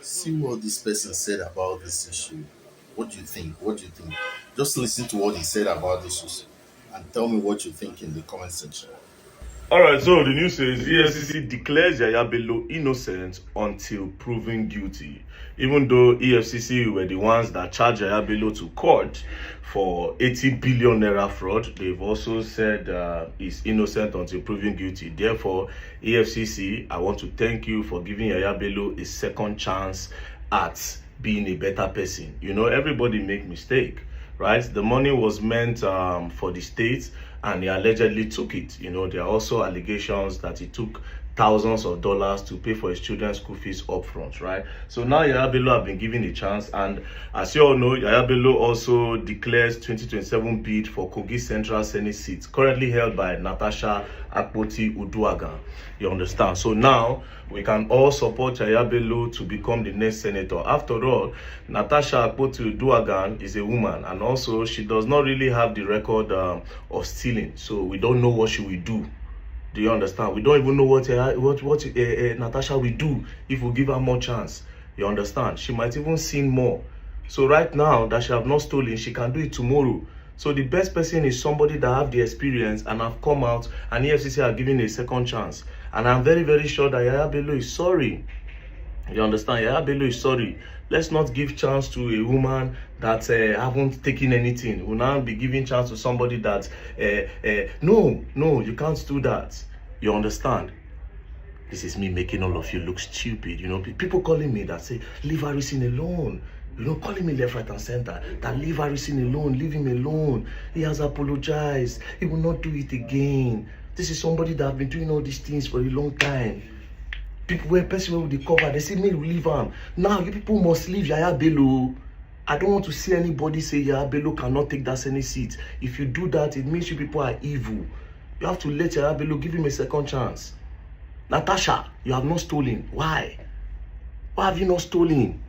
See what this person said about this issue. What do you think? What do you think? Just listen to what he said about this issue and tell me what you think in the comment section. All right, so the news says EFCC declares Yaya Bello innocent until proven guilty. Even though EFCC were the ones that charged Yaya Bello to court for 80 billion naira fraud, they've also said he's innocent until proven guilty. Therefore, EFCC, I want to thank you for giving Yaya Bello a second chance at being a better person. You know, everybody make mistake, right? The money was meant for the state, and he allegedly took it. You know, there are also allegations that he took thousands of dollars to pay for his children's school fees upfront, right? So now Yaya Bello have been given a chance, and as you all know, Yaya Bello also declares 2027 bid for Kogi Central Senate seat, currently held by Natasha Akpoti-Uduaghan. You understand? So now we can all support Yaya Bello to become the next senator. After all, Natasha Akpoti-Uduaghan is a woman, and also she does not really have the record of stealing. So we don't know what she will do. Do you understand? We don't even know what Natasha will do if we give her more chance. You understand? She might even sin more. So right now that she have not stolen, she can do it tomorrow. So the best person is somebody that have the experience and have come out, and EFCC are giving a second chance. And I'm very, very sure that Yaya Bello is sorry. You understand? Yaya Bello is sorry. Let's not give chance to a woman that haven't taken anything. We'll now be giving chance to somebody that no, you can't do that. You understand? This is me making all of you look stupid. You know, people calling me that say, leave Harrison alone. You know, calling me left, right, and center. That leave Harrison alone, leave him alone. He has apologized. He will not do it again. This is somebody that have been doing all these things for a long time. People were person with the cover, they say me leave him. Now you people must leave Yaya Bello. I don't want to see anybody say Yaya Bello cannot take that Senate seat. If you do that, it means you people are evil. You have to let Yaya Bello, give him a second chance. Natasha, you have not stolen. Why? Why have you not stolen?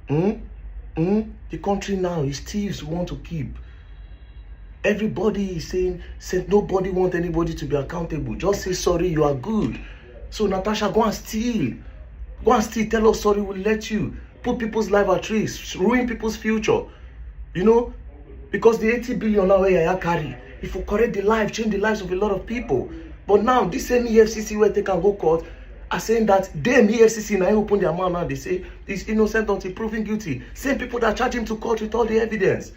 The country now is thieves we want to keep. Everybody is saying nobody want anybody to be accountable. Just say sorry, you are good. So Natasha, go and steal. Go and steal. Tell us sorry, we'll let you. Put people's life at risk. Ruin people's future. You know? Because the 80 billion now where Yaya carry, if you correct the life, change the lives of a lot of people. But now, this same EFCC where they can go court are saying that them EFCC now open their mouth now, they say he's innocent until proven guilty. Same people that charge him to court with all the evidence.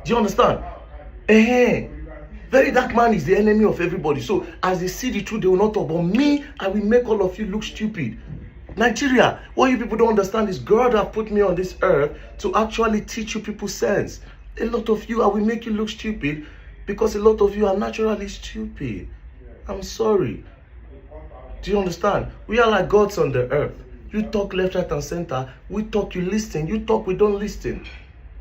Do you understand? Very dark man is the enemy of everybody. So as they see the truth, they will not talk. But me, I will make all of you look stupid. Nigeria, what you people don't understand is God have put me on this earth to actually teach you people sense. A lot of you, I will make you look stupid because a lot of you are naturally stupid. I'm sorry. Do you understand? We are like gods on the earth. You talk left, right, and center. We talk, you listen. You talk, we don't listen.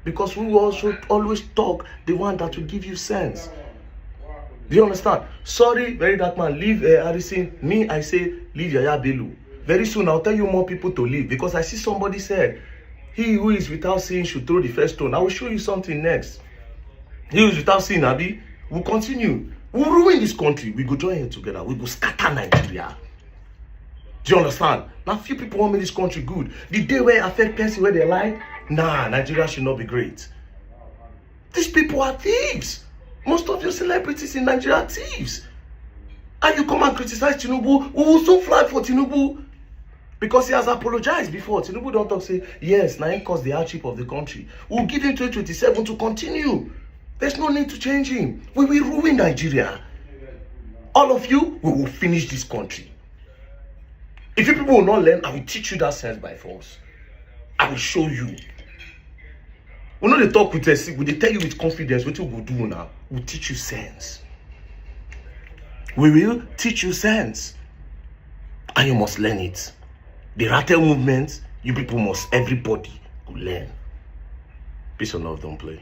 Because we will also always talk the one that will give you sense. Do you understand? Sorry, very dark man, leave Harrison. Me, I say, leave Yaya Bello. Very soon, I'll tell you more people to leave. Because I see somebody said, he who is without sin should throw the first stone. I will show you something next. He who is without sin, Abi, we'll continue. We'll ruin this country. We go join it together. We go scatter Nigeria. Do you understand? Now, few people want make this country good. The day where I affect person where they lie, nah, Nigeria should not be great. These people are thieves. Most of your celebrities in Nigeria are thieves. And you come and criticize Tinubu, we will soon fly for Tinubu. Because he has apologized before. Tinubu don't talk, say, yes, now he caused the hardship of the country. We'll give him 2027 to continue. There's no need to change him. We will ruin Nigeria. All of you, we will finish this country. If you people will not learn, I will teach you that sense by force. I will show you. We know they talk with us, we tell you with confidence what you will do now. We'll teach you sense. We will teach you sense. And you must learn it. The rattle movement, you people must, everybody will learn. Peace and love, don't play.